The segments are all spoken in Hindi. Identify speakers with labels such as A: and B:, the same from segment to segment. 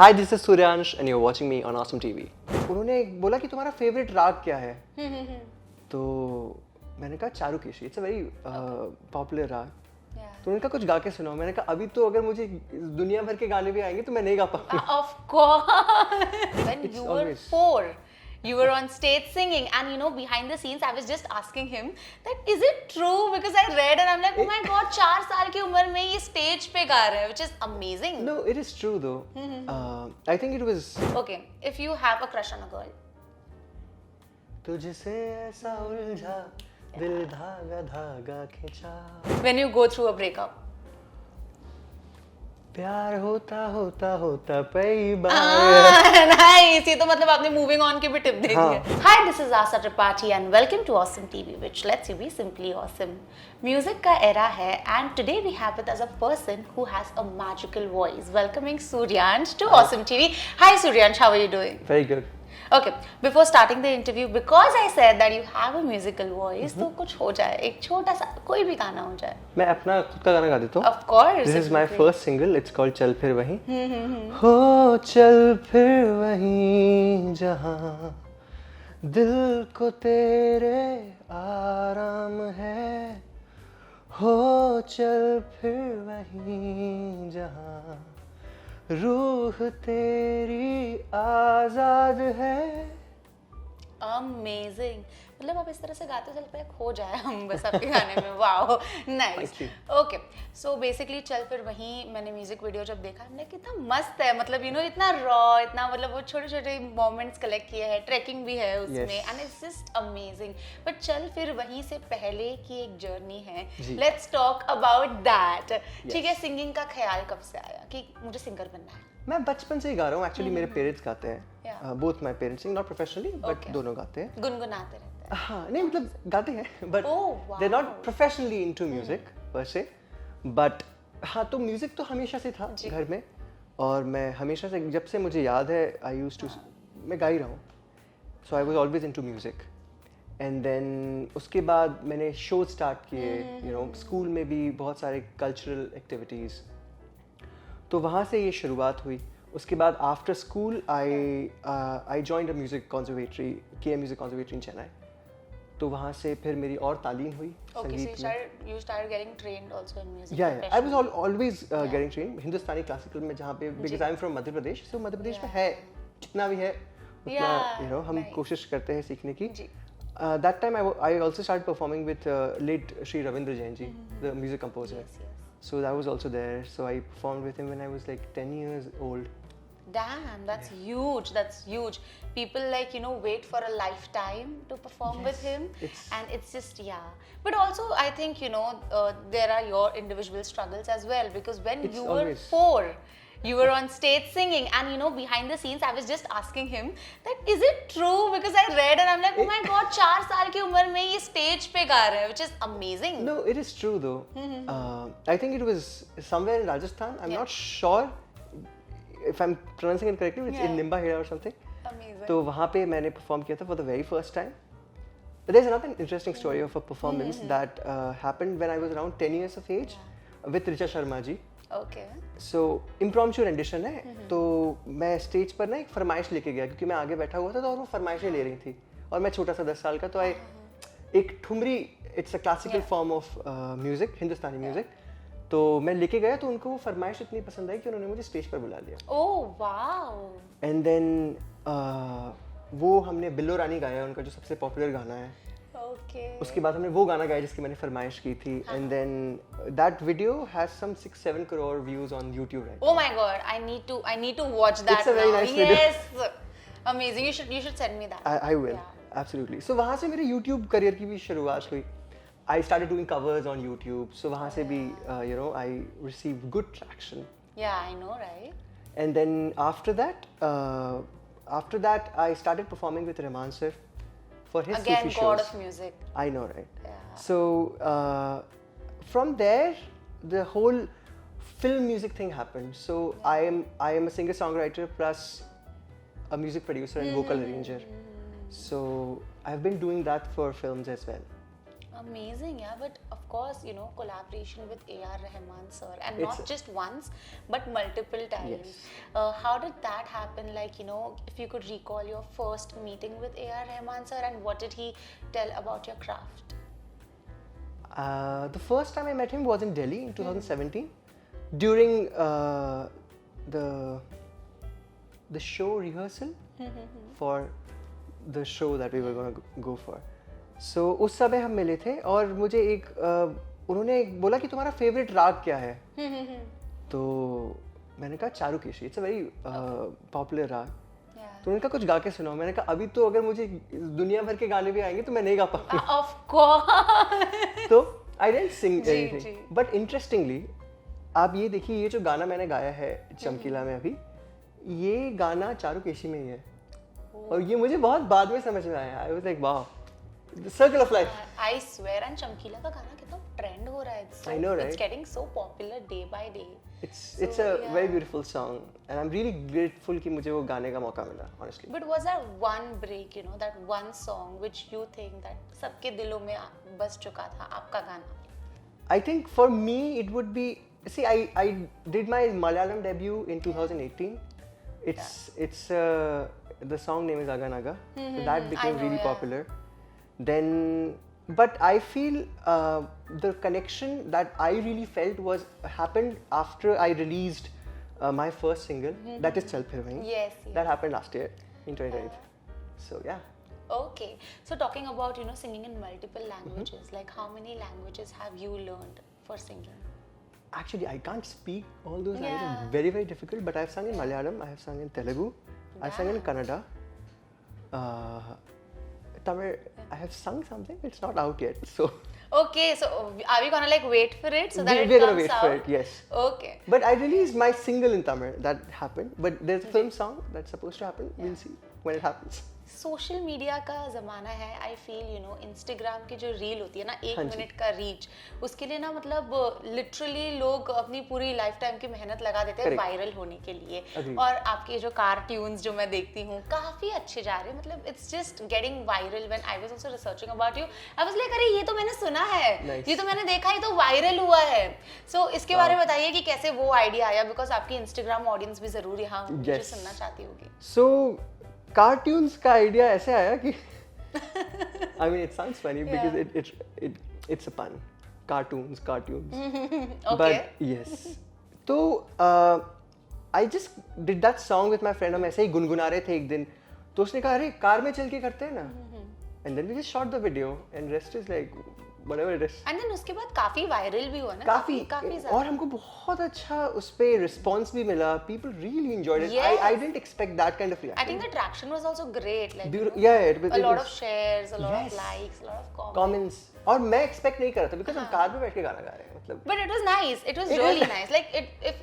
A: Hi, this is Suryansh and you're watching me on Awesome TV. उन्होंने बोला कि तुम्हारा फेवरेट राग क्या है? तो मैंने कहा Charukeshi. It's a very popular राग. तो उन्होंने कहा कुछ गा के सुनाओ. मैंने कहा अभी तो अगर मुझे दुनिया भर के गाने भी आएंगे तो मैं नहीं गा पाऊंगा.
B: Of course. When you were 4, you were on stage singing, and you know, behind the scenes, I was just asking him that is it true? Because I read and I'm like, oh my god, 4 साल की उम्र में ये stage पे गा रहे हैं, which is amazing.
A: No, it is true though. I think it was.
B: Okay, if you have a crush on a girl.
A: तुझसे ऐसा उलझा दिल धागा धागा खिंचा.
B: When you go through a breakup.
A: प्यार होता होता होता कई बार.
B: Nice. ये तो मतलब आपने moving on की भी टिप दे दी है. Hi, this is Asa Tripathi and welcome to Awesome TV, which lets you be simply awesome. Music का era है and today we have with us a person who has a magical voice. Welcoming Suryansh to Awesome TV. Hi Suryansh, how are you doing?
A: Very good.
B: Okay, before starting the interview, because I said that you have a musical voice, तो कुछ हो जाए, एक छोटा सा कोई भी गाना हो जाए.
A: मैं अपना खुद का गाना गा देता हूँ.
B: Of course.
A: This is my first single. It's called चल फिर वहीं. हो चल फिर वहीं जहाँ दिल को तेरे आराम है. हो चल फिर वहीं जहाँ रूह तेरी आजाद है.
B: Amazing. मतलब आप इस तरह से गाते चलते खो जाए हम बस आपके गाने में. Wow, nice. Okay, so basically चल फिर वहीं मैंने म्यूजिक वीडियो जब देखा हमने कितना मस्त है. मतलब यू नो इतना रॉ, इतना मतलब वो छोटे छोटे मोमेंट्स कलेक्ट किए हैं, ट्रैकिंग भी है उसमें and it's just amazing. But चल फिर वहीं से पहले की एक जर्नी है. Let's talk about that. ठीक है, सिंगिंग का ख्याल कब से आया कि मुझे सिंगर बनना है?
A: मैं बचपन से ही गा रहा हूँ. एक्चुअली मेरे पेरेंट्स गाते हैं. Both my parents sing, not professionally but दोनों गाते हैं.
B: गुनगुनाते रहते हैं.
A: हाँ, नहीं मतलब गाते हैं but they are not professionally into music पर से. बट हाँ, तो म्यूजिक तो हमेशा से था घर में. और मैं हमेशा से, जब से मुझे याद है, आई यूज्ड टू, मैं गा ही रहा हूँ. So I was always into music. And then उसके बाद मैंने शो स्टार्ट किए. यू नो, स्कूल में भी बहुत सारे कल्चरल एक्टिविटीज़, तो वहाँ से ये शुरुआत हुई. उसके बाद after school I joined a music conservatory, के म्यूजिक कॉन्सर्वेटरी इन चेन्नई. तो वहाँ से फिर मेरी और तालीम हुई संगीत में.
B: You started getting trained also in music.
A: Yeah, I was always getting trained Hindustani classical में, जहाँ पे because I'm from Madhya Pradesh, so Madhya Pradesh में है जितना भी है उतना, you know, हम कोशिश करते हैं सीखने की. That time I also started performing with late Shri Ravindra Jain ji, the music composer. So that was also there. So I performed with him when I was like 10 years old.
B: Damn, that's huge. That's huge. People like, you know, wait for a lifetime to perform with him. And it's just, But also, I think, you know, there are your individual struggles as well. Because when you were 4, you were on stage singing. And, you know, behind the scenes, I was just asking him that, is it true? Because I read and I'm like, oh my god, 4 साल की उम्र में ये stage पे गा रहे हैं, which is amazing.
A: No, it is true though. I think it was somewhere in Rajasthan. I'm not sure if I'm pronouncing it correctly. It's in Nimba Hira or something.
B: Amazing.
A: तो वहाँ पे मैंने perform किया था for the very first time. But there's another interesting story of a performance that happened when I was around 10 years of age with Richa Sharma ji.
B: Okay.
A: So impromptu rendition है. तो मैं स्टेज पर ना एक फरमाइश लेके गया, क्योंकि मैं आगे बैठा हुआ था तो और वो फरमाइशें ले रही थी और मैं छोटा सा 10 साल का. तो एक thumri, it's a classical form of music, Hindustani music. तो मैं लेके गया तो उनको वो फरमाइश इतनी पसंद आई कि उन्होंने मुझे स्टेज पर बुला लिया.
B: Oh wow.
A: एंड देन वो हमने बिल्लो रानी गाया, उनका जो सबसे पॉपुलर गाना है.
B: Okay.
A: उसके बाद हमने वो गाना गाया जिसकी मैंने फरमाइश की थी. And then that video has some 6-7 crore views on YouTube right
B: Oh my god, I need to watch that.
A: It's a very
B: now.
A: nice video.
B: Yes. Amazing. You should send me that.
A: I will. Absolutely. So वहाँ से मेरे YouTube करियर की भी शुरुआत हुई. I started doing covers on YouTube. So वहाँ से भी you know, I received good traction.
B: Yeah, I know, right?
A: And then after that I started performing with Rahman sir for his
B: Again,
A: Sufi
B: god
A: shows.
B: of music.
A: I know, right?
B: Yeah.
A: So from there the whole film music thing happened. So I am a singer songwriter plus a music producer and vocal arranger. So I've been doing that for films as well.
B: Amazing, yeah. But of course, you know, collaboration with A.R. Rahman sir, and
A: It's
B: not just once, but multiple times.
A: Yes.
B: How did that happen? Like, you know, if you could recall your first meeting with A.R. Rahman sir, and what did he tell about your craft?
A: The first time I met him was in Delhi in 2017 during the show rehearsal for the show that we were going to go for. So उस समय हम मिले थे और मुझे उन्होंने बोला कि तुम्हारा फेवरेट राग क्या है. तो मैंने कहा Charukeshi. It's a very popular राग. तो उन्होंने कहा कुछ गा के सुनाओ. मैंने कहा अभी तो अगर मुझे दुनिया भर के गाने भी आएंगे तो मैं नहीं गा पाऊंगा.
B: Of course.
A: तो I didn't Singh anything. But interestingly आप ये देखिए, ये जो गाना मैंने गाया है चमकीला में अभी, ये गाना चारुकेशी में ही है. और ये मुझे बहुत बाद में समझ में आया. I was like wow, the circle of life.
B: I swear, and चमकीला का गाना कितना ट्रेंड हो रहा है.
A: I know, right?
B: It's getting so popular day by day.
A: It's a very beautiful song and I'm really grateful कि मुझे वो गाने का मौका मिला, honestly.
B: But was there one break, you know, that one song which you think that सबके दिलों में बस चुका था, आपका गाना?
A: I think for me it would be, see, I did my Malayalam debut in 2018. It's the song name is Aga Naga. So that became really popular. Then, but I feel the connection that I really felt happened after I released my first single, that is Chal Phir Wahin.
B: Yes.
A: That happened last year in 2023. So yeah.
B: Okay. So talking about, you know, singing in multiple languages, like how many languages have you learned for singing?
A: Actually, I can't speak all those languages. Very, very difficult. But I've sung in Malayalam, I have sung in Telugu, I've sung in Kannada. Tamil, I have sung something. It's not out yet. So.
B: Okay, so are we gonna like wait for it so that it
A: we're
B: comes
A: gonna wait
B: out?
A: for it. Yes.
B: Okay.
A: But I released my single in Tamil. That happened. But there's a film song that's supposed to happen. We'll see when it happens.
B: Social media का ज़माना है. I feel, you know, Instagram की जो रील होती है ना, 1 मिनट का रीच, उसके लिए ना मतलब लिटरली लोग अपनी पूरी लाइफ टाइम की मेहनत लगा देते हैं वायरल होने के लिए. और आपके जो कार्टून्स जो मैं देखती हूँ काफ़ी अच्छे जा रहे हैं. मतलब it's just getting viral. When I was also researching about you, I was like, अरे ये तो मैंने सुना है, ये तो मैंने देखा, ये तो वायरल हुआ है. सो इसके बारे में बताइए कि कैसे वो आइडिया आया, बिकॉज आपकी इंस्टाग्राम ऑडियंस भी ज़रूर यहाँ मुझे सुनना चाहती होगी.
A: So कार्टून्स का आइडिया ऐसे आया कि I mean it sounds funny because it's a pun. Cartoons.
B: Okay.
A: But yes. तो I just did that song with my friend. हम ऐसे ही गुनगुना रहे थे एक दिन, तो उसने कहा अरे कार में चल के करते हैं ना. And then we just shot the video and rest is like whatever it is.
B: And then उसके बाद काफी वायरल भी हुआ ना.
A: काफी
B: ज़्यादा.
A: और हमको बहुत अच्छा उस पे रिस्पांस भी मिला. People really enjoyed it.
B: Yes.
A: I didn't expect that kind of reaction.
B: I think the traction was also great. Like,
A: a
B: lot of shares, a lot of likes, a lot of comments.
A: और मैं expect नहीं कर रहा था because हम कार में बैठ के गाना गा रहे हैं मतलब.
B: But it was nice. It was really nice. Like if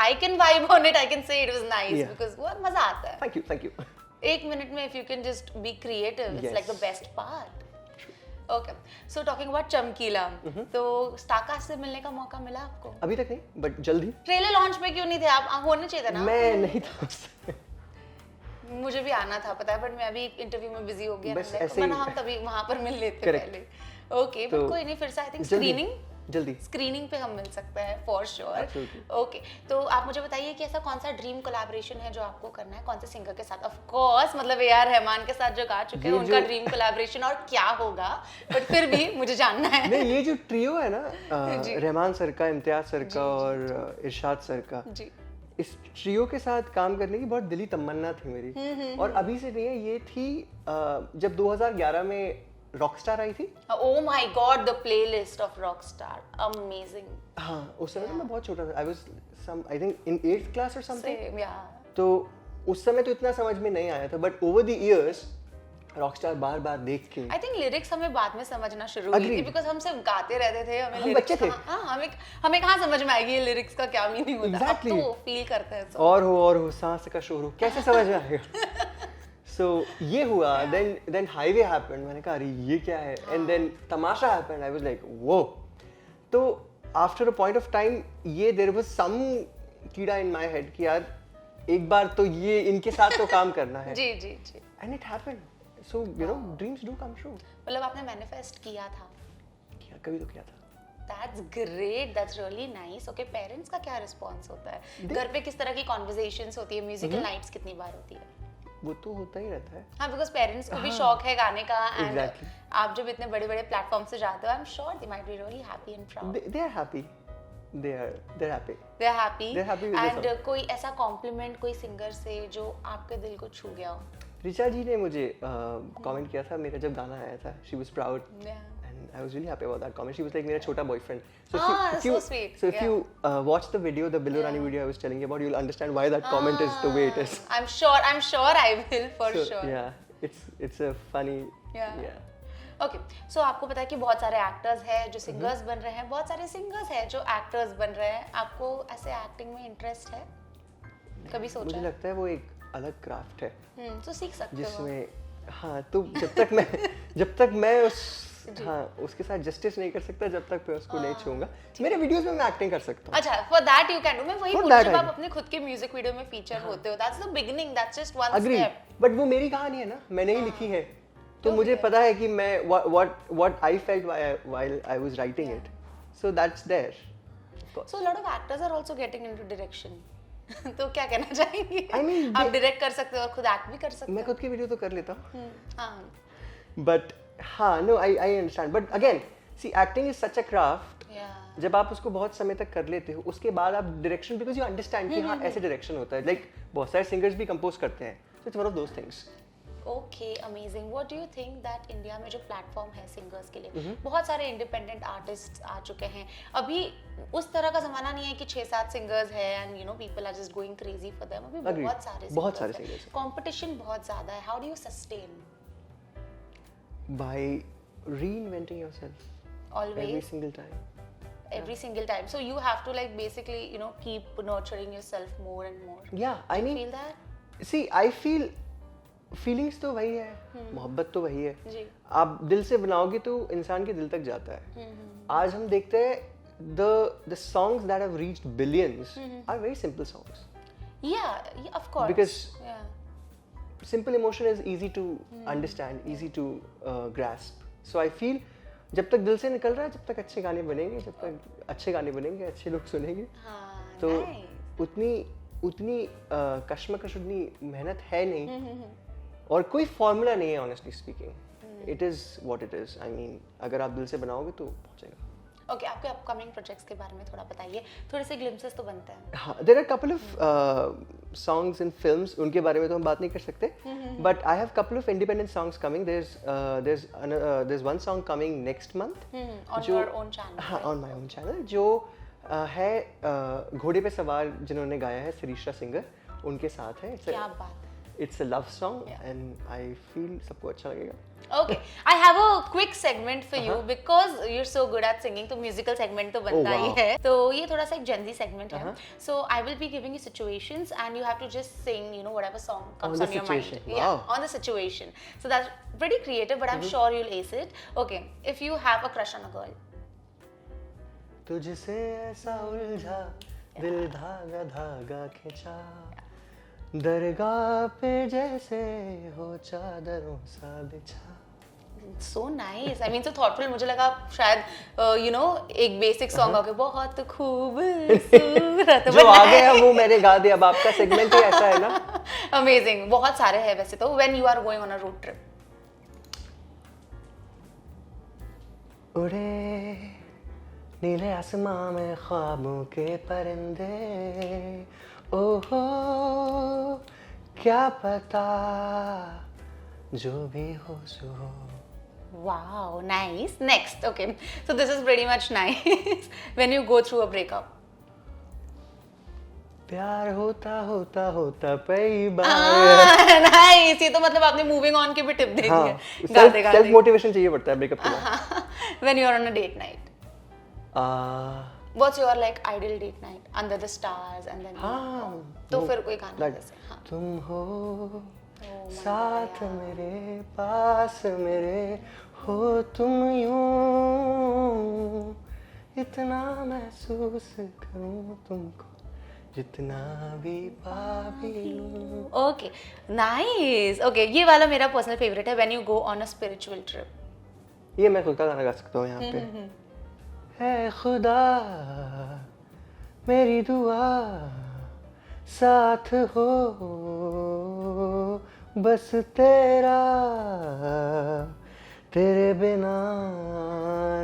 B: I can vibe on it, I can say it was nice because बहुत मजा आता है.
A: Thank you.
B: 1 minute में if you can just be creative, it's like the best part. Okay. So talking about चमकीला, तो स्टारकास्ट से मिलने का मौका मिला आपको?
A: अभी तक नहीं, but जल्दी.
B: ट्रेलर लॉन्च पे क्यों नहीं थे आप? होने चाहिए था ना.
A: मैं नहीं था.
B: मुझे भी आना था, पता है, बट मैं अभी इंटरव्यू में बिजी हो गया.
A: बस ऐसे ही.
B: हम तभी वहाँ पर मिल लेते पहले. ओके, बट कोई नहीं, फिर से आई थिंक स्क्रीनिंग पे हम मिल सकते हैं फॉर श्योर. ओके, तो आप मुझे बताइए कि ऐसा कौन सा ड्रीम कोलैबोरेशन है जो आपको करना है, कौन से सिंगर के साथ? ऑफ कोर्स मतलब ए आर रहमान के साथ जो गा चुके हैं उनका ड्रीम कोलैबोरेशन, और क्या होगा, बट फिर भी मुझे जानना है.
A: नहीं, ये जो ट्रियो है ना, रहमान सर का, इम्तियाज सर का और इरशाद सर का, इस ट्रियो के साथ काम करने की बहुत दिली तमन्ना थी मेरी. और अभी से नहीं है, ये थी जब 2011 में रॉकस्टार आई थी.
B: Oh my God, the playlist of Rockstar, amazing.
A: हाँ, उस समय मैं बहुत छोटा था. I was I think in 8th class or something.
B: Same, yeah.
A: तो उस समय तो इतना समझ में नहीं आया था, but over the years rockstar बार देख के
B: I think lyrics हमें बाद में समझना शुरू हुई थी, because हम सिर्फ गाते रहते थे. हमें
A: हम बच्चे थे.
B: हमें कहाँ समझ में आएगी ये लिरिक्स का क्या मीनिंग होता है.
A: Exactly.
B: अब तो फील करते हैं.
A: और हो सांस का शोर हो, कैसे समझ में आएगा. So ये हुआ. Then highway happened. मैंने कहा अरे ये क्या है. And then Tamasha happened. I was like whoa. तो after a point of time ये there was some कीड़ा in my head कि यार एक बार तो ये इनके साथ तो काम करना है.
B: जी.
A: And it happened. So you know dreams do come true.
B: मतलब आपने मैनिफेस्ट किया था?
A: कभी तो किया था.
B: That's great. That's really nice. Okay, parents का क्या रिस्पॉन्स होता है? घर पे किस तरह की कॉन्वर्सेशंस होती है? म्यूजिकल नाइट्स कितनी बार होती है?
A: वो तो होता ही रहता है.
B: हाँ, बिकॉज पेरेंट्स को भी शौक है गाने का एंड
A: Exactly.
B: आप जब इतने बड़े बड़े प्लेटफॉर्म से जाते हो, I am sure they might be really happy and proud.
A: They are happy. They're happy.
B: They're happy.
A: They're happy with the
B: and
A: song.
B: कोई ऐसा कॉम्प्लीमेंट कोई सिंगर से जो आपके दिल को छू गया हो?
A: ऋचा जी ने मुझे कमेंट किया था मेरा जब गाना आया था. She was proud.
B: Yeah.
A: And I was really happy about that comment. She was like मेरा छोटा boyfriend. So
B: that's so sweet.
A: So if
B: Yeah.
A: you watch the video, the Billu Rani video I was telling you about, you'll understand why that comment is the way it is.
B: I'm sure I will for
A: So,
B: sure.
A: Yeah, it's a funny.
B: Yeah. Okay, so आपको पता है कि बहुत सारे एक्टर्स हैं जो सिंगर्स बन रहे हैं, बहुत सारे सिंगर्स हैं जो एक्टर्स बन रहे हैं. आपको ऐसे एक्टिंग में इंटरेस्ट है? कभी सोचा?
A: मुझे लगता है वो एक अलग क्राफ्ट है.
B: तो सीख सकते हो.
A: जिसमें हाँ, तो जब तक मैं उसके साथ जस्टिस नहीं कर सकता, जब तक मैं उसको नहीं छूंगा. मेरे वीडियोस में मैं एक्टिंग कर सकता हूँ.
B: अच्छा, for that you can do. मैं वही
A: For
B: पूछ
A: that
B: जब
A: I
B: आप
A: do.
B: अपने खुद के म्यूजिक वीडियो में फीचर होते हो, that's the beginning, that's just one
A: Agree.
B: Step.
A: But वो मेरी कहानी है ना, मैंने ही लिखी है. तो मुझे पता है कि मैं what I felt while I was writing it. So that's there.
B: So a lot of actors are also getting into direction. तो क्या कहना चाहेंगे?
A: I mean,
B: आप डायरेक्ट कर सकते हो और खुद एक्ट भी कर सकते
A: मैं
B: हो.
A: खुद की वीडियो तो कर लेता हूँ.
B: हाँ.
A: But हाँ, no, I understand. But again, see, acting is such a craft.
B: Yeah.
A: जब आप उसको बहुत समय तक कर लेते हो, उसके बाद आप डायरेक्शन, बिकॉज यू अंडरस्टैंड कि हाँ ऐसे डायरेक्शन होता है. लाइक बहुत सारे सिंगर्स भी कंपोज करते हैं. So it's one of those things.
B: Okay, amazing. What do you think that India में जो प्लेटफॉर्म है सिंगर्स के लिए, बहुत सारे इंडिपेंडेंट आर्टिस्ट आ चुके हैं. अभी उस तरह का जमाना नहीं है कि 6-7 सिंगर्स हैं and you know people are just going crazy for them. अभी
A: Agreed.
B: बहुत सारे
A: singers हैं.
B: कंपटीशन बहुत ज्यादा है. How do you sustain?
A: By reinventing yourself
B: Always.
A: every single time.
B: Every single time. So you have to like basically, you know, keep nurturing yourself more and more.
A: Yeah, I mean,
B: Feel that?
A: see, I feel feelings तो वही है, मोहब्बत तो वही है.
B: जी.
A: आप दिल से बनाओगे तो इंसान के दिल तक जाता है. आज हम देखते हैं the songs that have reached billions are very simple songs.
B: Yeah, of course.
A: Because
B: yeah.
A: simple emotion is easy to understand, easy to grasp. So I feel जब तक दिल से निकल रहा है, जब तक अच्छे गाने बनेंगे, जब तक अच्छे गाने बनेंगे, अच्छे लोग सुनेंगे.
B: हाँ,
A: तो
B: nice.
A: उतनी कश्मकश, उतनी मेहनत है नहीं. और कोई फॉर्मूला नहीं है, honestly speaking. It is what it is. I mean, अगर आप दिल से बनाओगे तो पहुंचेगा.
B: ओके, आपके अपकमिंग प्रोजेक्ट्स के बारे में थोड़ा बताइए. थोड़े से ग्लिम्पसेस तो बनते हैं.
A: हाँ, there are couple of songs in films. उनके बारे में तो हम बात नहीं कर सकते. But I have couple of independent songs coming. There is one song coming next month
B: on your own channel.
A: हाँ, ऑन माय ओन चैनल. जो है घोड़े पे सवार जिन्होंने गाया है, सरिश्रा सिंगर, उनके साथ है.
B: क्या बात है.
A: It's a love song and I feel सबको अच्छा लगेगा.
B: Okay, I have a quick segment for you because you're so good at singing. तो musical segment तो बनता ही है. तो ये थोड़ा सा एक Gen Z segment है. So I will be giving you situations and you have to just sing, you know, whatever song comes on your mind. Yeah, on the situation. So that's pretty creative, but I'm sure you'll ace it. Okay, if you have a crush on a girl.
A: तुझसे ऐसा उलझा दिल धागा धागा खिंचा, दरगाह पे जैसे हो चादरों सा बिछा.
B: So nice. I mean, so thoughtful. मुझे लगा शायद you know एक basic song होगा, बहुत खूबसूरत.
A: जो आ गया वो मैंने गा दिया. अब आपका सेगमेंट ही ऐसा है ना.
B: Amazing. बहुत सारे हैं वैसे तो. When you are going on a road trip.
A: उड़े नीले आसमां में ख्वाबों के परिंदे, ओहो क्या पता जो भी हो सो.
B: Wow, nice. Next, okay. So this is pretty much nice. When you go through a breakup.
A: प्यार होता होता होता कई बार.
B: Nice. ये तो मतलब आपने moving on की भी टिप दे दी है. गाते गाते.
A: सेल्फ मोटिवेशन चाहिए पड़ता है ब्रेकअप के बाद.
B: When you are on a date night. What's your like ideal date night? Under the stars and then.
A: हाँ.
B: तो फिर कोई गाना जैसे. हाँ.
A: तुम हो साथ मेरे पास मेरे हो तुम यूं, इतना महसूस करूं तुमको जितना भी पापी लूं.
B: Okay, nice. Okay, ये वाला मेरा पर्सनल फेवरेट है. When you go on a spiritual trip.
A: ये मैं खुद का गाना गा सकता हूँ यहाँ पे. है खुदा मेरी दुआ साथ हो बस तेरा, तेरे बिना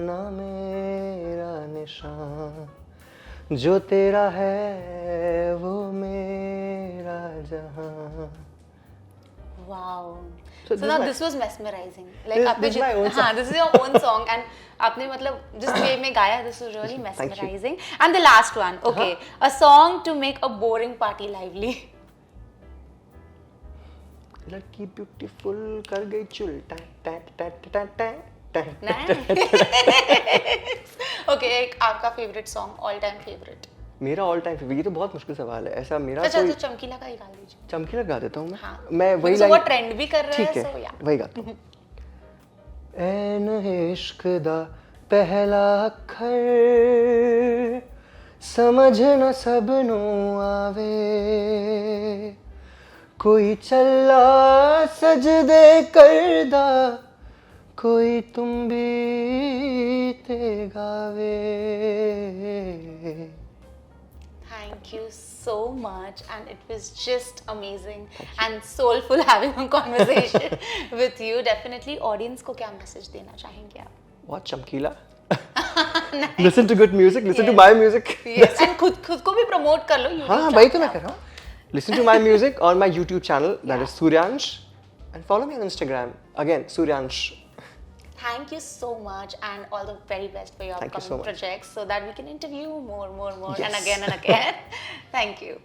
A: ना मेरा निशान, जो तेरा है वो मेरा जहां.
B: Wow.
A: So
B: So now this was mesmerizing. Like आपने
A: this is my own song.
B: हाँ, this is your own song and आपने मतलब जिस way में गाया, this was really mesmerizing. And the last one, okay, a song to make a boring party lively.
A: लड़की ब्यूटीफुल कर गई चुल time time time time time time.
B: Okay, एक आपका favorite song, all time favorite.
A: मेरा ऑल टाइम फेवरेट, ये तो बहुत मुश्किल सवाल है. ऐसा मेरा
B: अच्छा
A: कोई
B: तो चमकीला का ही गा लीजिए.
A: चमकीला गा देता हूँ मैं.
B: हाँ.
A: मैं वही
B: So वो trend भी कर रहा है,
A: ठीक
B: so
A: है,
B: yeah.
A: वही गाता हूँ. ऐन इश्क दा पहला अखर समझ न सबनू आवे, कोई चला सजदे करदा, कोई तुम भी ते गावे.
B: Thank you so much, and it was just amazing and soulful having a conversation with you. Definitely, audience को क्या message देना चाहेंगे आप?
A: What चमकीला? Listen to good music. Listen to my music.
B: Yes, and खुद को भी promote कर लो YouTube.
A: हाँ, वही तो मैं कर रहा हूँ. Listen to my music on my YouTube channel, that is Suryansh, and follow me on Instagram. Again, Suryansh.
B: Thank you so much, and all the very best for your
A: Thank you so
B: upcoming
A: much.
B: projects, so that we can interview more,
A: Yes.
B: and again. Thank you.